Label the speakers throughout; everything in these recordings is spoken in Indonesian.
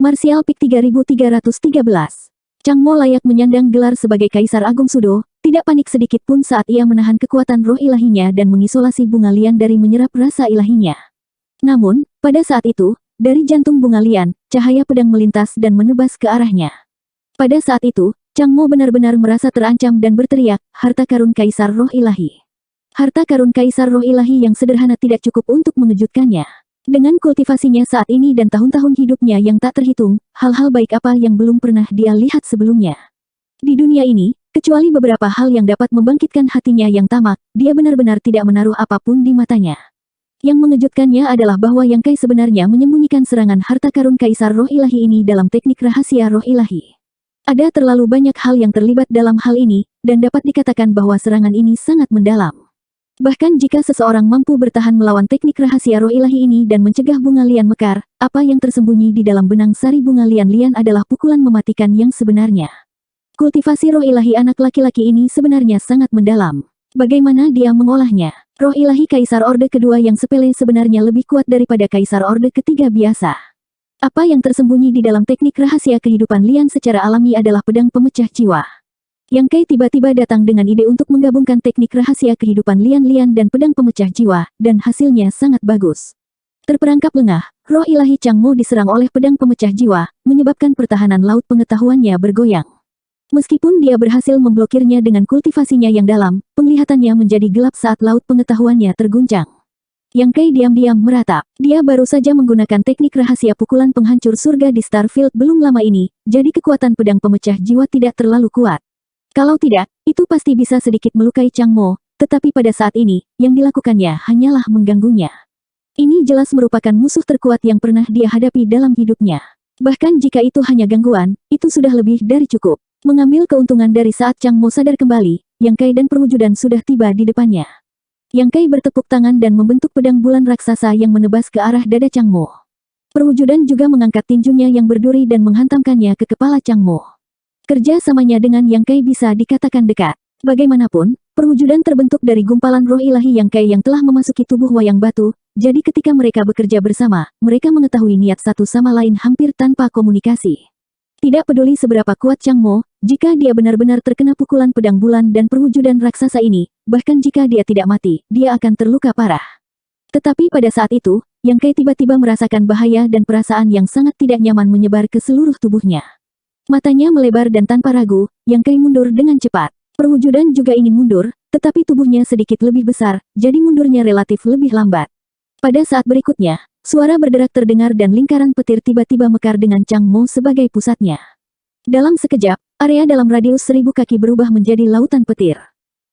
Speaker 1: Martial Peak 3313. Chang Mo layak menyandang gelar sebagai Kaisar Agung Sudo, tidak panik sedikit pun saat ia menahan kekuatan roh ilahinya dan mengisolasi bunga lian dari menyerap rasa ilahinya. Namun, pada saat itu, dari jantung bunga lian, cahaya pedang melintas dan menebas ke arahnya. Pada saat itu, Chang Mo benar-benar merasa terancam dan berteriak, harta karun Kaisar Roh Ilahi. Harta karun Kaisar Roh Ilahi yang sederhana tidak cukup untuk mengejutkannya. Dengan kultivasinya saat ini dan tahun-tahun hidupnya yang tak terhitung, hal-hal baik apa yang belum pernah dia lihat sebelumnya. Di dunia ini, kecuali beberapa hal yang dapat membangkitkan hatinya yang tamak, dia benar-benar tidak menaruh apapun di matanya. Yang mengejutkannya adalah bahwa Yang Kai sebenarnya menyembunyikan serangan harta karun Kaisar Roh Ilahi ini dalam teknik rahasia Roh Ilahi. Ada terlalu banyak hal yang terlibat dalam hal ini, dan dapat dikatakan bahwa serangan ini sangat mendalam. Bahkan jika seseorang mampu bertahan melawan teknik rahasia roh ilahi ini dan mencegah bunga lian mekar, apa yang tersembunyi di dalam benang sari bunga lian-lian adalah pukulan mematikan yang sebenarnya. Kultivasi roh ilahi anak laki-laki ini sebenarnya sangat mendalam. Bagaimana dia mengolahnya? Roh ilahi Kaisar Orde Kedua yang sepele sebenarnya lebih kuat daripada Kaisar Orde Ketiga biasa. Apa yang tersembunyi di dalam teknik rahasia kehidupan lian secara alami adalah pedang pemecah jiwa. Yang Kai tiba-tiba datang dengan ide untuk menggabungkan teknik rahasia kehidupan lian-lian dan pedang pemecah jiwa, dan hasilnya sangat bagus. Terperangkap lengah, roh ilahi Chang Mo diserang oleh pedang pemecah jiwa, menyebabkan pertahanan laut pengetahuannya bergoyang. Meskipun dia berhasil memblokirnya dengan kultivasinya yang dalam, penglihatannya menjadi gelap saat laut pengetahuannya terguncang. Yang Kai diam-diam meratap. Dia baru saja menggunakan teknik rahasia pukulan penghancur surga di Starfield belum lama ini, jadi kekuatan pedang pemecah jiwa tidak terlalu kuat. Kalau tidak, itu pasti bisa sedikit melukai Chang Mo, tetapi pada saat ini, yang dilakukannya hanyalah mengganggunya. Ini jelas merupakan musuh terkuat yang pernah dia hadapi dalam hidupnya. Bahkan jika itu hanya gangguan, itu sudah lebih dari cukup. Mengambil keuntungan dari saat Chang Mo sadar kembali, Yang Kai dan perwujudan sudah tiba di depannya. Yang Kai bertepuk tangan dan membentuk pedang bulan raksasa yang menebas ke arah dada Chang Mo. Perwujudan juga mengangkat tinjunya yang berduri dan menghantamkannya ke kepala Chang Mo. Kerja samanya dengan Yang Kai bisa dikatakan dekat. Bagaimanapun, perwujudan terbentuk dari gumpalan roh ilahi Yang Kai yang telah memasuki tubuh wayang batu, jadi ketika mereka bekerja bersama, mereka mengetahui niat satu sama lain hampir tanpa komunikasi. Tidak peduli seberapa kuat Chang Mo, jika dia benar-benar terkena pukulan pedang bulan dan perwujudan raksasa ini, bahkan jika dia tidak mati, dia akan terluka parah. Tetapi pada saat itu, Yang Kai tiba-tiba merasakan bahaya dan perasaan yang sangat tidak nyaman menyebar ke seluruh tubuhnya. Matanya melebar dan tanpa ragu, Yang Kai mundur dengan cepat. Perwujudan juga ingin mundur, tetapi tubuhnya sedikit lebih besar, jadi mundurnya relatif lebih lambat. Pada saat berikutnya, suara berderak terdengar dan lingkaran petir tiba-tiba mekar dengan Chang Mo sebagai pusatnya. Dalam sekejap, area dalam radius 1000 kaki berubah menjadi lautan petir.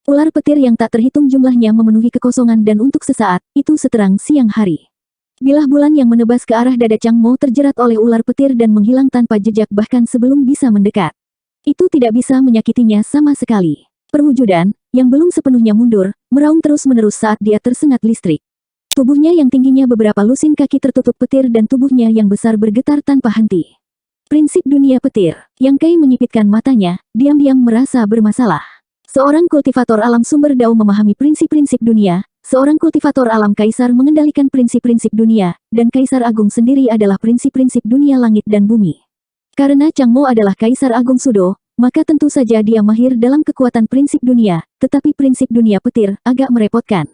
Speaker 1: Ular petir yang tak terhitung jumlahnya memenuhi kekosongan dan untuk sesaat, itu seterang siang hari. Bilah bulan yang menebas ke arah dada Chang Mo terjerat oleh ular petir dan menghilang tanpa jejak bahkan sebelum bisa mendekat. Itu tidak bisa menyakitinya sama sekali. Perwujudan, yang belum sepenuhnya mundur, meraung terus-menerus saat dia tersengat listrik. Tubuhnya yang tingginya beberapa lusin kaki tertutup petir dan tubuhnya yang besar bergetar tanpa henti. Prinsip dunia petir. Yang Kai menyipitkan matanya, diam-diam merasa bermasalah. Seorang kultivator alam sumber dao memahami prinsip-prinsip dunia. Seorang kultivator alam kaisar mengendalikan prinsip-prinsip dunia, dan Kaisar Agung sendiri adalah prinsip-prinsip dunia langit dan bumi. Karena Chang Mo adalah Kaisar Agung Sudo, maka tentu saja dia mahir dalam kekuatan prinsip dunia, tetapi prinsip dunia petir agak merepotkan.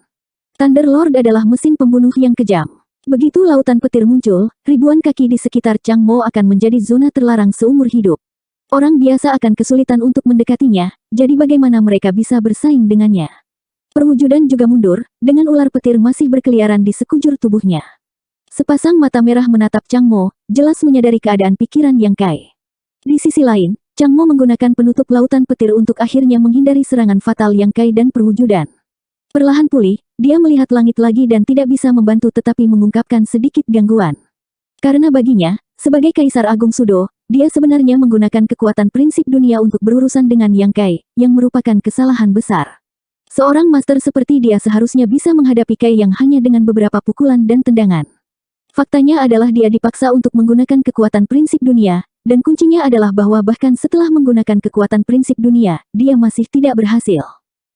Speaker 1: Thunder Lord adalah mesin pembunuh yang kejam. Begitu lautan petir muncul, ribuan kaki di sekitar Chang Mo akan menjadi zona terlarang seumur hidup. Orang biasa akan kesulitan untuk mendekatinya, jadi bagaimana mereka bisa bersaing dengannya? Perwujudan juga mundur, dengan ular petir masih berkeliaran di sekujur tubuhnya. Sepasang mata merah menatap Chang Mo, jelas menyadari keadaan pikiran Yang Kai. Di sisi lain, Chang Mo menggunakan penutup lautan petir untuk akhirnya menghindari serangan fatal Yang Kai dan perwujudan. Perlahan pulih, dia melihat langit lagi dan tidak bisa membantu tetapi mengungkapkan sedikit gangguan. Karena baginya, sebagai Kaisar Agung Sudo, dia sebenarnya menggunakan kekuatan prinsip dunia untuk berurusan dengan Yang Kai, yang merupakan kesalahan besar. Seorang master seperti dia seharusnya bisa menghadapi Kai yang hanya dengan beberapa pukulan dan tendangan. Faktanya adalah dia dipaksa untuk menggunakan kekuatan prinsip dunia, dan kuncinya adalah bahwa bahkan setelah menggunakan kekuatan prinsip dunia, dia masih tidak berhasil.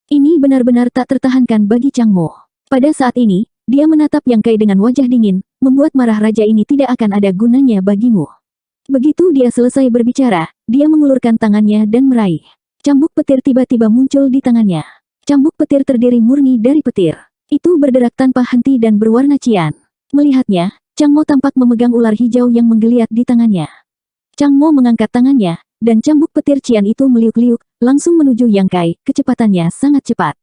Speaker 1: Ini benar-benar tak tertahankan bagi Chang Mo. Pada saat ini, dia menatap Yang Kai dengan wajah dingin, membuat marah raja ini tidak akan ada gunanya bagimu. Begitu dia selesai berbicara, dia mengulurkan tangannya dan meraih. Cambuk petir tiba-tiba muncul di tangannya. Cambuk petir terdiri murni dari petir. Itu berderak tanpa henti dan berwarna cian. Melihatnya, Chang Mo tampak memegang ular hijau yang menggeliat di tangannya. Chang Mo mengangkat tangannya, dan cambuk petir cian itu meliuk-liuk, langsung menuju Yang Kai, kecepatannya sangat cepat.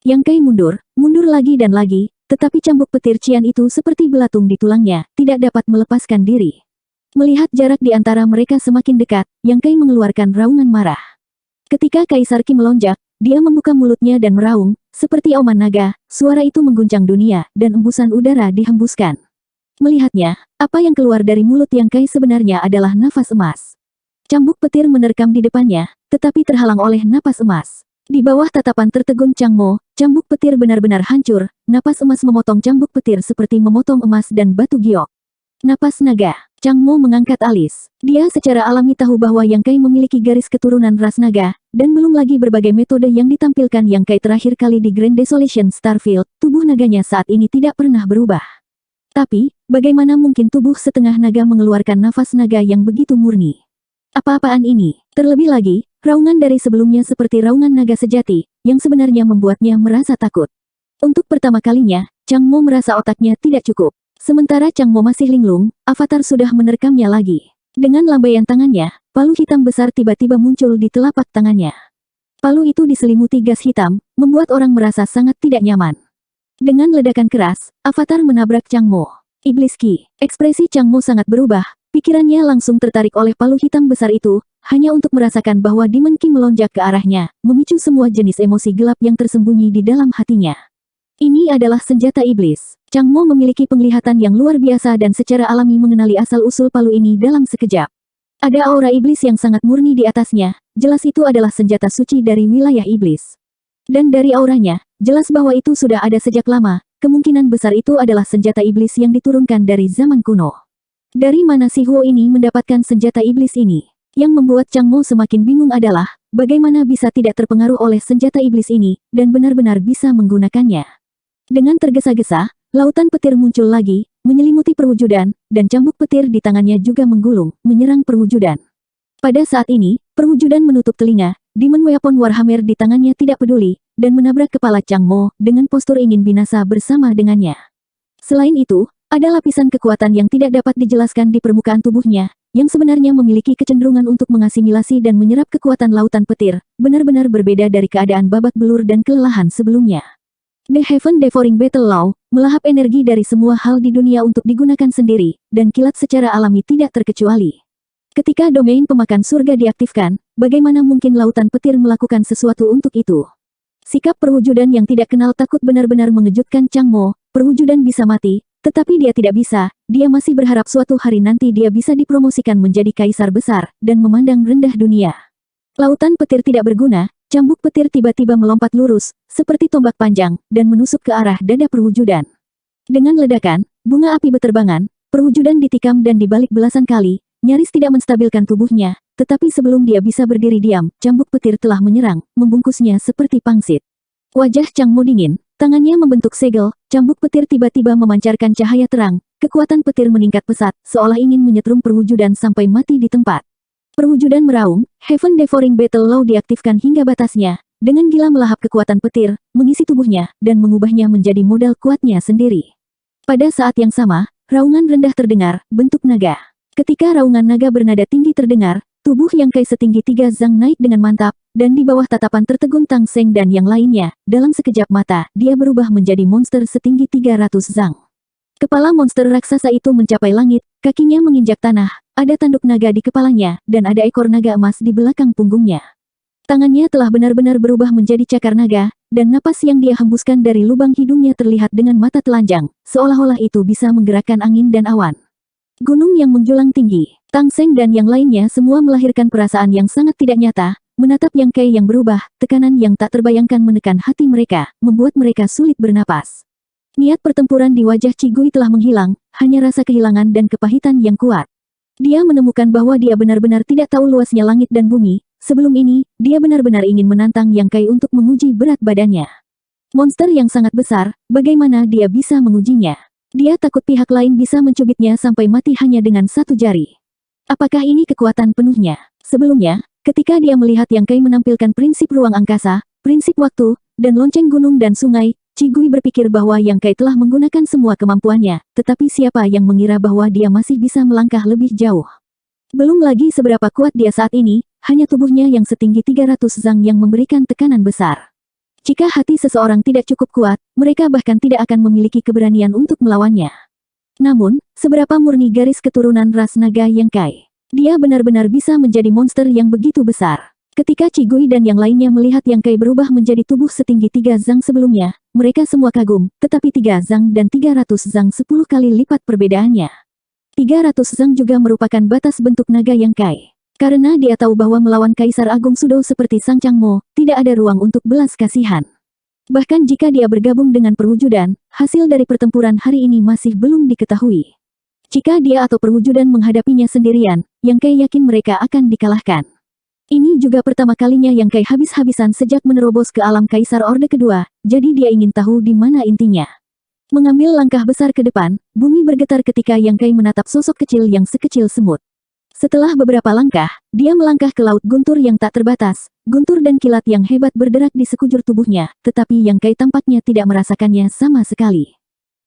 Speaker 1: Yang Kai mundur lagi dan lagi, tetapi cambuk petir cian itu seperti belatung di tulangnya, tidak dapat melepaskan diri. Melihat jarak di antara mereka semakin dekat, Yang Kai mengeluarkan raungan marah. Ketika Kaisar Qi melonjak, dia membuka mulutnya dan meraung, seperti auman naga, suara itu mengguncang dunia, dan embusan udara dihembuskan. Melihatnya, apa yang keluar dari mulut Yang Kai sebenarnya adalah nafas emas. Cambuk petir menerkam di depannya, tetapi terhalang oleh napas emas. Di bawah tatapan tertegun Chang Mo, cambuk petir benar-benar hancur, napas emas memotong cambuk petir seperti memotong emas dan batu giok. Napas naga. Chang Mo mengangkat alis. Dia secara alami tahu bahwa Yang Kai memiliki garis keturunan ras naga, dan belum lagi berbagai metode yang ditampilkan Yang Kai terakhir kali di Grand Desolation Starfield, tubuh naganya saat ini tidak pernah berubah. Tapi, bagaimana mungkin tubuh setengah naga mengeluarkan nafas naga yang begitu murni? Apa-apaan ini? Terlebih lagi, raungan dari sebelumnya seperti raungan naga sejati, yang sebenarnya membuatnya merasa takut. Untuk pertama kalinya, Chang Mo merasa otaknya tidak cukup. Sementara Chang Mo masih linglung, avatar sudah menerkamnya lagi. Dengan lambaian tangannya, palu hitam besar tiba-tiba muncul di telapak tangannya. Palu itu diselimuti gas hitam, membuat orang merasa sangat tidak nyaman. Dengan ledakan keras, avatar menabrak Chang Mo. Iblis Qi. Ekspresi Chang Mo sangat berubah, pikirannya langsung tertarik oleh palu hitam besar itu, hanya untuk merasakan bahwa Demon Qi melonjak ke arahnya, memicu semua jenis emosi gelap yang tersembunyi di dalam hatinya. Ini adalah senjata iblis. Chang Mo memiliki penglihatan yang luar biasa dan secara alami mengenali asal-usul palu ini dalam sekejap. Ada aura iblis yang sangat murni di atasnya, jelas itu adalah senjata suci dari wilayah iblis. Dan dari auranya, jelas bahwa itu sudah ada sejak lama, kemungkinan besar itu adalah senjata iblis yang diturunkan dari zaman kuno. Dari mana si Huo ini mendapatkan senjata iblis ini? Yang membuat Chang Mo semakin bingung adalah, bagaimana bisa tidak terpengaruh oleh senjata iblis ini, dan benar-benar bisa menggunakannya. Dengan tergesa-gesa, lautan petir muncul lagi, menyelimuti perwujudan, dan cambuk petir di tangannya juga menggulung, menyerang perwujudan. Pada saat ini, perwujudan menutup telinga, Demon Weapon Warhammer di tangannya tidak peduli, dan menabrak kepala Chang Mo, dengan postur ingin binasa bersama dengannya. Selain itu, ada lapisan kekuatan yang tidak dapat dijelaskan di permukaan tubuhnya, yang sebenarnya memiliki kecenderungan untuk mengasimilasi dan menyerap kekuatan lautan petir, benar-benar berbeda dari keadaan babak belur dan kelelahan sebelumnya. The Heaven Devouring Battle Law, melahap energi dari semua hal di dunia untuk digunakan sendiri, dan kilat secara alami tidak terkecuali. Ketika domain pemakan surga diaktifkan, bagaimana mungkin lautan petir melakukan sesuatu untuk itu? Sikap perwujudan yang tidak kenal takut benar-benar mengejutkan Chang Mo, perwujudan bisa mati, tetapi dia tidak bisa, dia masih berharap suatu hari nanti dia bisa dipromosikan menjadi kaisar besar, dan memandang rendah dunia. Lautan petir tidak berguna. Cambuk petir tiba-tiba melompat lurus, seperti tombak panjang, dan menusuk ke arah dada perwujudan. Dengan ledakan, bunga api beterbangan, perwujudan ditikam dan dibalik belasan kali, nyaris tidak menstabilkan tubuhnya, tetapi sebelum dia bisa berdiri diam, cambuk petir telah menyerang, membungkusnya seperti pangsit. Wajah Chang Mo dingin, tangannya membentuk segel, cambuk petir tiba-tiba memancarkan cahaya terang, kekuatan petir meningkat pesat, seolah ingin menyetrum perwujudan sampai mati di tempat. Perwujudan meraung, Heaven Devouring Battle Law diaktifkan hingga batasnya, dengan gila melahap kekuatan petir, mengisi tubuhnya, dan mengubahnya menjadi modal kuatnya sendiri. Pada saat yang sama, raungan rendah terdengar, bentuk naga. Ketika raungan naga bernada tinggi terdengar, tubuh Yang Kai setinggi 3 zang naik dengan mantap, dan di bawah tatapan tertegun Tang Seng dan yang lainnya, dalam sekejap mata, dia berubah menjadi monster setinggi 300 zang. Kepala monster raksasa itu mencapai langit, kakinya menginjak tanah, ada tanduk naga di kepalanya, dan ada ekor naga emas di belakang punggungnya. Tangannya telah benar-benar berubah menjadi cakar naga, dan napas yang dia hembuskan dari lubang hidungnya terlihat dengan mata telanjang, seolah-olah itu bisa menggerakkan angin dan awan. Gunung yang menjulang tinggi, Tang Seng dan yang lainnya semua melahirkan perasaan yang sangat tidak nyata, menatap Yang Kai yang berubah, tekanan yang tak terbayangkan menekan hati mereka, membuat mereka sulit bernapas. Niat pertempuran di wajah Qi Gui telah menghilang, hanya rasa kehilangan dan kepahitan yang kuat. Dia menemukan bahwa dia benar-benar tidak tahu luasnya langit dan bumi, sebelum ini, dia benar-benar ingin menantang Yang Kai untuk menguji berat badannya. Monster yang sangat besar, bagaimana dia bisa mengujinya? Dia takut pihak lain bisa mencubitnya sampai mati hanya dengan satu jari. Apakah ini kekuatan penuhnya? Sebelumnya, ketika dia melihat Yang Kai menampilkan prinsip ruang angkasa, prinsip waktu, dan lonceng gunung dan sungai, Qi Gui berpikir bahwa Yang Kai telah menggunakan semua kemampuannya, tetapi siapa yang mengira bahwa dia masih bisa melangkah lebih jauh. Belum lagi seberapa kuat dia saat ini, hanya tubuhnya yang setinggi 300 zang yang memberikan tekanan besar. Jika hati seseorang tidak cukup kuat, mereka bahkan tidak akan memiliki keberanian untuk melawannya. Namun, seberapa murni garis keturunan ras naga Yang Kai? Dia benar-benar bisa menjadi monster yang begitu besar. Ketika Qi Gui dan yang lainnya melihat Yang Kai berubah menjadi tubuh setinggi 3 zang sebelumnya, mereka semua kagum, tetapi 3 zang dan 300 zang 10 kali lipat perbedaannya. 300 zang juga merupakan batas bentuk naga Yang Kai. Karena dia tahu bahwa melawan Kaisar Agung Sudo seperti Sang Changmo, tidak ada ruang untuk belas kasihan. Bahkan jika dia bergabung dengan perwujudan, hasil dari pertempuran hari ini masih belum diketahui. Jika dia atau perwujudan menghadapinya sendirian, Yang Kai yakin mereka akan dikalahkan. Ini juga pertama kalinya Yang Kai habis-habisan sejak menerobos ke alam Kaisar Orde Kedua, jadi dia ingin tahu di mana intinya. Mengambil langkah besar ke depan, bumi bergetar ketika Yang Kai menatap sosok kecil yang sekecil semut. Setelah beberapa langkah, dia melangkah ke laut guntur yang tak terbatas, guntur dan kilat yang hebat berderak di sekujur tubuhnya, tetapi Yang Kai tampaknya tidak merasakannya sama sekali.